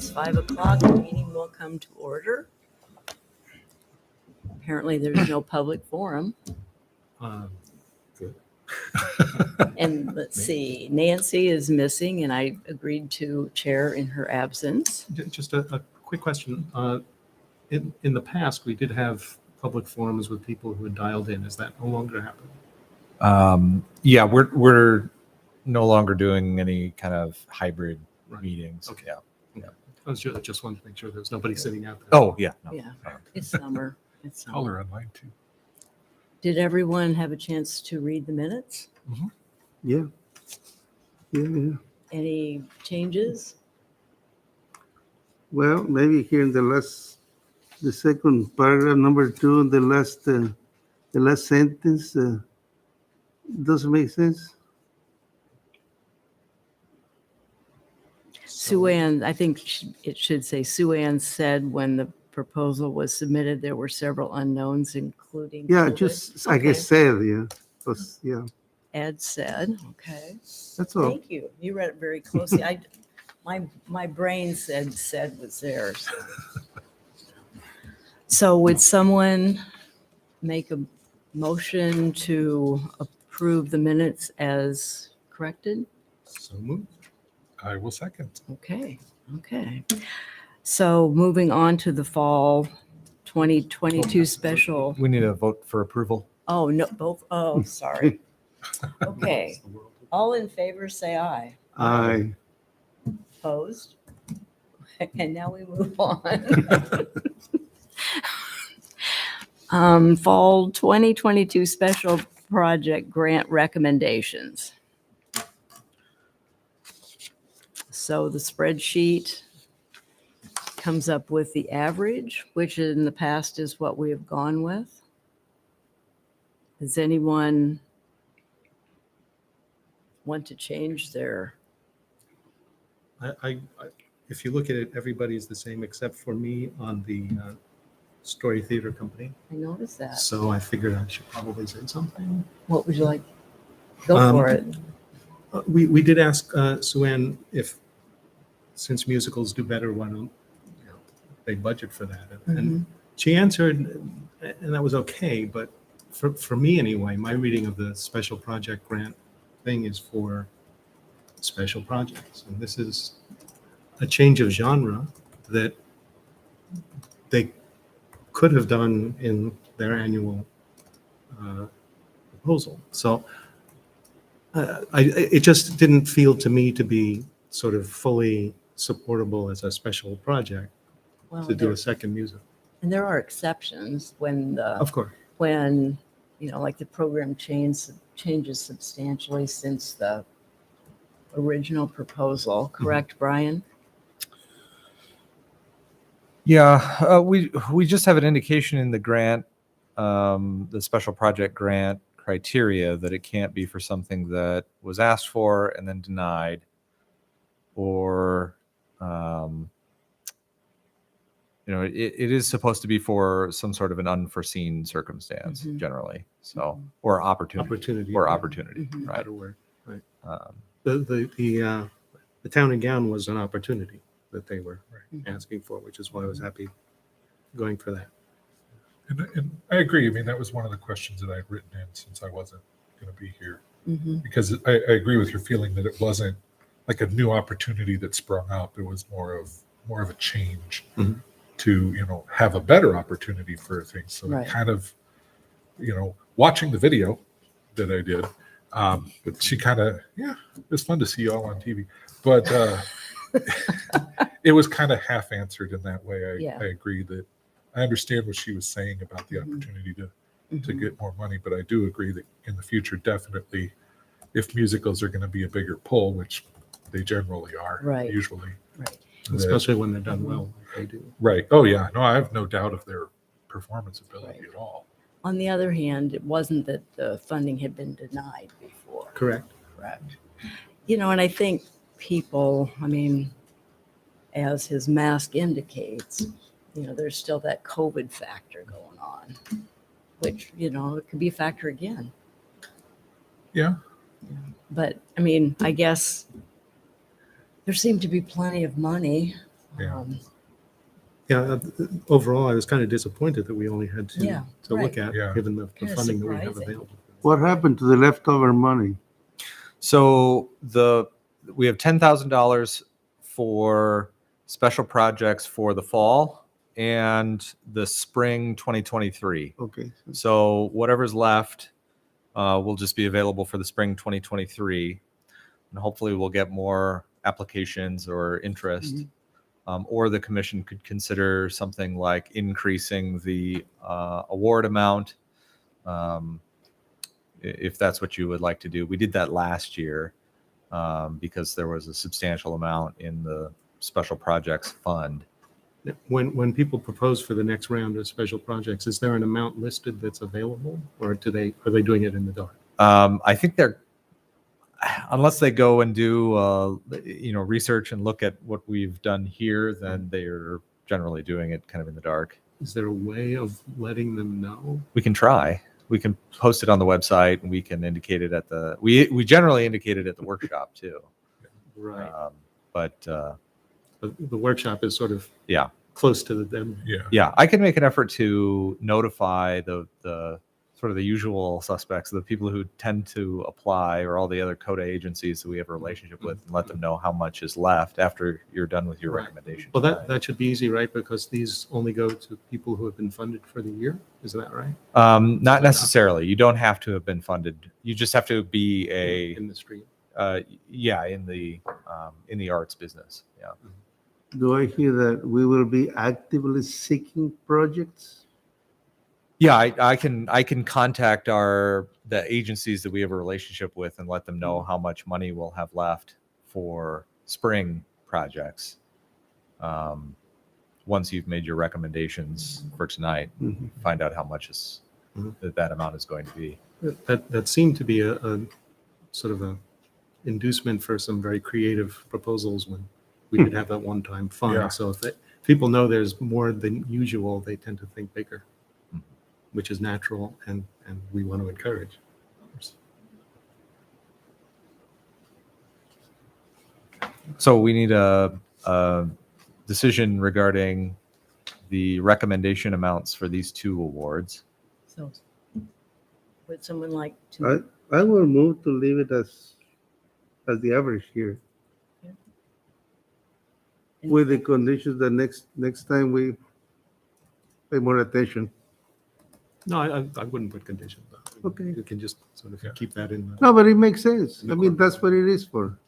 It's 5 o'clock. The meeting will come to order. Apparently, there's no public forum. Good. And let's see, Nancy is missing, and I agreed to chair in her absence. Just a quick question. In the past, we did have public forums with people who had dialed in. Is that no longer happening? Yeah, we're no longer doing any kind of hybrid Right. meetings. Okay. Yeah. I was just wanted to make sure there's nobody sitting out there. Oh, yeah. No. Yeah, it's summer. It's Call summer. her online too. Did everyone have a chance to read the minutes? Yeah. Any changes? Well, maybe here in the second paragraph, number 2, the last sentence doesn't make sense. Sue Ann, I think it should say Sue Ann said when the proposal was submitted, there were several unknowns, including. Yeah, COVID. just I Okay. guess said, yeah. Yeah, Ed said, okay. that's all. Thank you. You read it very closely. My brain said was there. So would someone make a motion to approve the minutes as corrected? So moved. I will second. Okay. So moving on to the fall 2022 special. We need a vote for approval. Oh, no, both. Oh, sorry. Okay. That's the world. All in favor, say aye. Aye. Opposed? And now we move on. Fall 2022 special project grant recommendations. So the spreadsheet comes up with the average, which in the past is what we have gone with. Does anyone want to change their? If you look at it, everybody's the same except for me on the Story Theater Company. I noticed that. So I figured I should probably say something. What would you like? Go for it. We did ask Sue Ann if, since musicals do better, why don't they budget for that? And she answered, and that was okay. But for me anyway, my reading of the special project grant thing is for special projects, and this is a change of genre that they could have done in their annual proposal. So it just didn't feel to me to be sort of fully supportable as a special project Well, to do a second musical. and there are exceptions when Of course. like the program changes substantially since the original proposal. Correct, Brian? Yeah, we just have an indication in the grant, the special project grant criteria that it can't be for something that was asked for and then denied, or it is supposed to be for some sort of an unforeseen circumstance Mhm. generally. So or opportunity, Opportunity. or opportunity, Mhm. right? Better word. Right. Um, The town and gown was an opportunity that they were Mhm. asking for, which is why I was happy going for that. And I agree. I mean, that was one of the questions that I had written in since I wasn't going to be here. Mhm. Because I agree with your feeling that it wasn't like a new opportunity that sprung up. It was more of a change Mhm. to have a better opportunity for things. So Right. it kind of watching the video that I did, but she kind of it was fun to see you all on TV, but it was kind of half answered in that way. Yeah. I agree that I understand what she was saying about the Mhm. opportunity to Mhm. get more money, but I do agree that in the future, definitely, if musicals are going to be a bigger pull, which they generally are, Right. usually. Right. that- Especially when they're done well, like they do. right. Oh yeah. No, I have no doubt of their performance ability Right. at all. On the other hand, it wasn't that the funding had been denied before. Correct. Correct. And I think people, as his mask indicates, there's still that COVID factor going on, which, it could be a factor again. Yeah. But I guess there seemed to be plenty of money. Yeah. Yeah, overall, I was kind of disappointed that we only had two Yeah, to look right. at, Yeah. given the Kinda funding that we have surprising. available. What happened to the leftover money? So we have $10,000 for special projects for the fall and the spring 2023. Okay. So whatever's left will just be available for the spring 2023, and hopefully we'll get more applications or interest. Or the commission could consider something like increasing the award amount, if that's what you would like to do. We did that last year because there was a substantial amount in the special projects fund. When people propose for the next round of special projects, is there an amount listed that's available, or are they doing it in the dark? I think unless they go and do research and look at what we've done here, then they're generally doing it kind of in the dark. Is there a way of letting them know? We can try. We can post it on the website, and we can indicate it at we generally indicate it at the workshop too. Right. But The workshop is sort of yeah, close to the deadline. yeah, I can make an effort to notify the sort of the usual suspects, the people who tend to apply, or all the other CODA agencies that we have a relationship with, and let them know how much is left after you're done with your Right. recommendation. Well, that should be easy, right? Because these only go to people who have been funded for the year. Is that right? Not necessarily. You don't have to have been funded. You just have to be In the street. in the arts business. Yeah. Do I hear that we will be actively seeking projects? Yeah, I can contact the agencies that we have a relationship with and let them know how much money we'll have left for spring projects. Once you've made your recommendations for tonight, Mhm. find out how much Mhm. that amount is going to be. That seemed to be a sort of a inducement for some very creative proposals when we could have that one-time Yeah. fund. So if people know there's more than usual, they tend to think bigger, which is natural, and we want to encourage. So we need a decision regarding the recommendation amounts for these two awards. So would someone like to? I will move to leave it as the average here, with the conditions that next time we pay more attention. No, I wouldn't put conditions on it. Okay. You can just sort of Yeah. keep that in. No, but it makes sense. I mean, that's what it is for.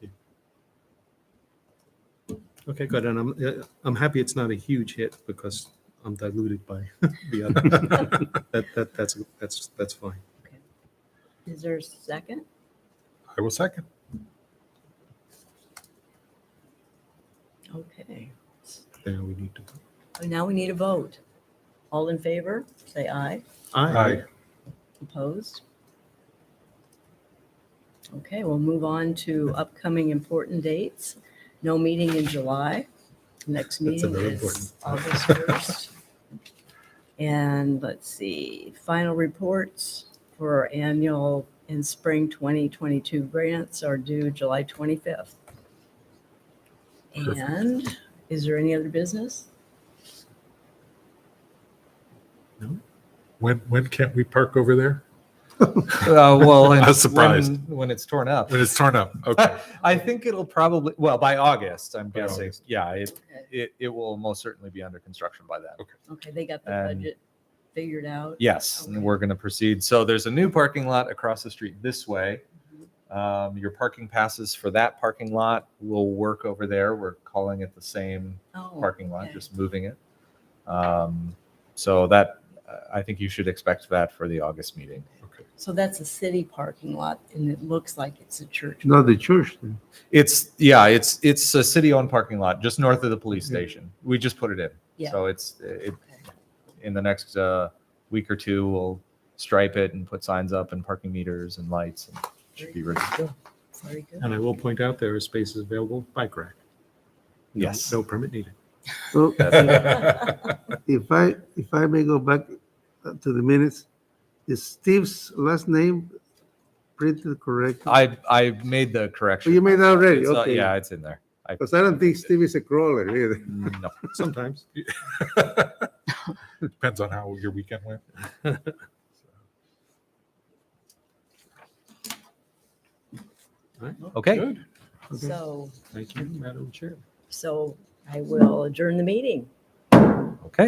Okay, good. And I'm happy it's not a huge hit because I'm diluted by the other. That's fine. Is there a second? I will second. Okay. Now we need to. So now we need a vote. All in favor, say aye. Aye. Opposed? Okay, we'll move on to upcoming important dates. No meeting in July. Next That's meeting another is important. August 1st. And let's see, final reports for our annual and spring 2022 grants are due July 25th. Perfect. And is there any other business? When can't we park over there? Well, I was surprised. when it's torn up. When it's torn up. Okay. I think it'll probably, by August, I'm By guessing. August. Yeah, it will most certainly be under construction by then. Okay, they got the And- budget figured out. Yes, and Okay. we're going to proceed. So there's a new parking lot across the street this way. Your parking passes for that parking lot will work over there. We're calling it the same Oh, parking lot, okay. just moving it. So that, I think you should expect that for the August meeting. So that's a city parking lot and it looks like it's a church. Not the church. Then. It's a city-owned parking lot just north of the police station. We just put it in. Yeah. So in the next week or two, we'll stripe it and put signs up and parking meters and lights, and should be ready to go. Very good. And I will point out there are spaces available, bike rack. No- Yes. No permit needed. So if I may go back to the minutes, is Steve's last name printed correct? I made the correction. Oh, you made that already? It's, Okay. yeah, it's in there. Because I don't think Steve is a crawler either. No. Sometimes. Depends on how your weekend went. Okay. Good. Okay. So, Thank you, Madam Chair. so I will adjourn the meeting. Okay.